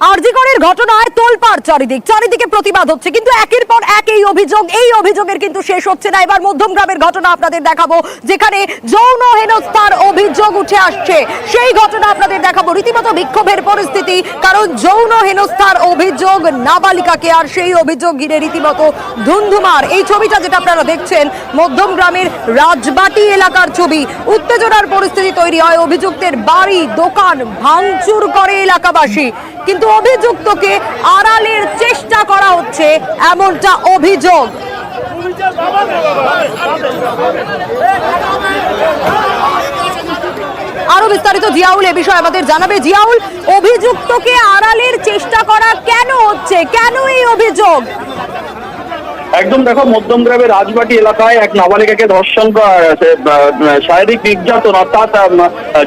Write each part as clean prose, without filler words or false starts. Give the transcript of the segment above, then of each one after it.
আরজি করের ঘটনায় তোলপাড় চারিদিকে প্রতিবাদ হচ্ছে, কিন্তু একের পর এক এই অভিযোগের কিন্তু শেষ হচ্ছে না। এবার মধ্যমগ্রামের ঘটনা আপনাদের দেখাবো, যেখানে যৌন হেনস্থার অভিযোগ উঠে আসছে। সেই ঘটনা আপনাদের দেখাবো। রীতিমতো বিক্ষোভের পরিস্থিতি, কারণ যৌন হেনস্থার অভিযোগ নাবালিকাকে, আর সেই অভিযোগ ঘিরে রীতিমতো ধুন্ধুমার। এই ছবিটা যেটা আপনারা দেখছেন, মধ্যমগ্রামের রাজবাটি এলাকার ছবি। উত্তেজনার পরিস্থিতি তৈরি হয়, অভিযুক্তের বাড়ি দোকান ভাঙচুর করে এলাকাবাসী, কিন্তু অভিযুক্তকে আড়ালের চেষ্টা করা হচ্ছে, এমনটা অভিযোগ। আরো বিস্তারিত জিয়াউল এ বিষয়ে আমাদের জানাবে। জিয়াউল, অভিযুক্তকে আড়ালের চেষ্টা করা কেন হচ্ছে, কেন এই অভিযোগ? একদম দেখো, মধ্যমগ্রামের রাজবাটি এলাকায় এক নাবালিকাকে ধর্ষণ, শারীরিক নির্যাতন অর্থাৎ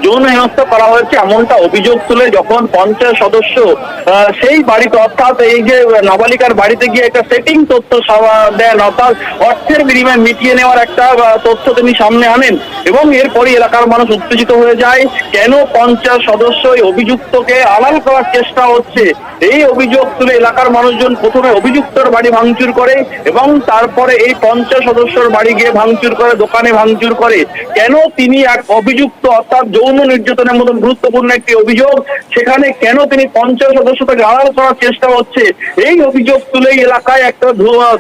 যৌন হেনস্থা করা হয়েছে এমনটা অভিযোগ তুলে যখন পঞ্চায়েত সদস্য সেই বাড়িতে, অর্থাৎ এই যে নাবালিকার বাড়িতে গিয়ে একটা সেটিং তথ্য দেন, অর্থাৎ অর্থের বিনিময়ে মিটিয়ে নেওয়ার একটা তথ্য তিনি সামনে আনেন, এবং এরপরই এলাকার মানুষ উত্তেজিত হয়ে যায়। কেন পঞ্চায়েত সদস্য এই অভিযুক্তকে আড়াল করার চেষ্টা হচ্ছে, এই অভিযোগ তুলে এলাকার মানুষজন প্রথমে অভিযুক্তর বাড়ি ভাঙচুর করে এবং তারপরে এই পঞ্চায়েত সদস্যর বাড়ি গিয়ে ভাঙচুর করে, দোকানে ভাঙচুর করে। কেন তিনি এক অভিযুক্ত, অর্থাৎ যৌন নির্যাতনের মতন গুরুত্বপূর্ণ একটি অভিযোগ, সেখানে কেন তিনি পঞ্চায়েত সদস্য থেকে আড়াল করার চেষ্টা হচ্ছে, এই অভিযোগ তুলেই এলাকায় একটা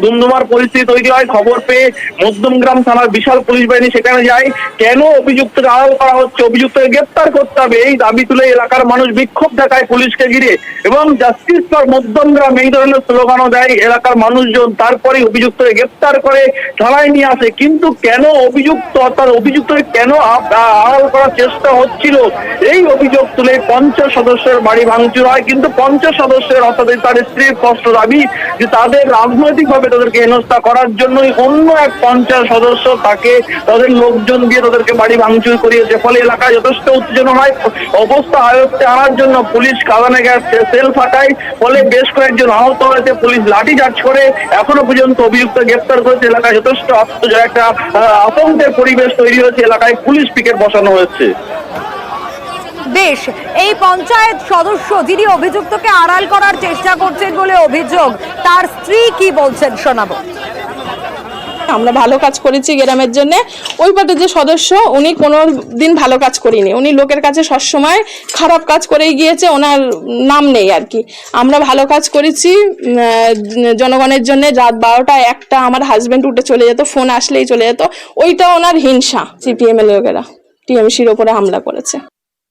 ধুমধুমার পরিস্থিতি তৈরি হয়। খবর পেয়ে মধ্যমগ্রাম থানার বিশাল পুলিশ বাহিনী সেখানে যায়। কেন অভিযুক্তকে আড়াল করা হচ্ছে, অভিযুক্তকে গ্রেপ্তার করতে হবে, এই দাবি তুলে এলাকার মানুষ বিক্ষোভ দেখায় পুলিশকে ঘিরে, এবং জাস্টিস ফর মধ্যমগ্রাম এই ধরনের স্লোগানও দেয় এলাকার মানুষজন। তারপরে অভিযুক্তকে গ্রেপ্তার করে থানায় নিয়ে আসে। কিন্তু কেন অভিযুক্ত, অর্থাৎ অভিযুক্তকে কেন আড়াল করার চেষ্টা হচ্ছিল, এই অভিযোগ তুলে পঞ্চায়েত সদস্যের বাড়ি ভাঙচুর হয়। কিন্তু পঞ্চায়েত সদস্যের, অর্থাৎ তার স্ত্রীর স্পষ্ট দাবি যে তাদের রাজনৈতিকভাবে তাদেরকে হেনস্থা করার জন্যই অন্য এক পঞ্চায়েত সদস্য তাকে তাদের লোকজন দিয়ে তাদেরকে বাড়ি ভাঙচুর করিয়েছে। ফলে এলাকায় যথেষ্ট উত্তেজনা হয়। অবস্থা আয়ত্তে আনার জন্য পুলিশ কাঁদানে গ্যাস সেল ফাটায়, ফলে বেশ কয়েকজন আহত হয়েছে। পুলিশ লাঠিচার্জ করে এখনো পর্যন্ত অভিযুক্ত গ্রেপ্তার করেছে। এলাকায় যথেষ্ট একটা আতঙ্কের পরিবেশ তৈরি হয়েছে, এলাকায় পুলিশ পিকেট বসানো হয়েছে। বেশ, এই পঞ্চায়েত সদস্য যিনি অভিযুক্তকে আড়াল করার চেষ্টা করছেন বলে অভিযোগ, তার স্ত্রী কি বলছেন শোনাবো। আমরা ভালো কাজ করেছি গ্রামের জন্য। ওই পার্টির যে সদস্য, উনি কোনো দিন ভালো কাজ করিনি, উনি লোকের কাছে সবসময় খারাপ কাজ করেই গিয়েছে, ওনার নাম নেই আর কি। আমরা ভালো কাজ করেছি জনগণের জন্য। রাত 12টা 1টা আমার হাজব্যান্ড উঠে চলে যেত, ফোন আসলেই চলে যেত। ওইটা ওনার হিংসা। সিপিএম এর লোকেরা টিএমসির ওপরে হামলা করেছে।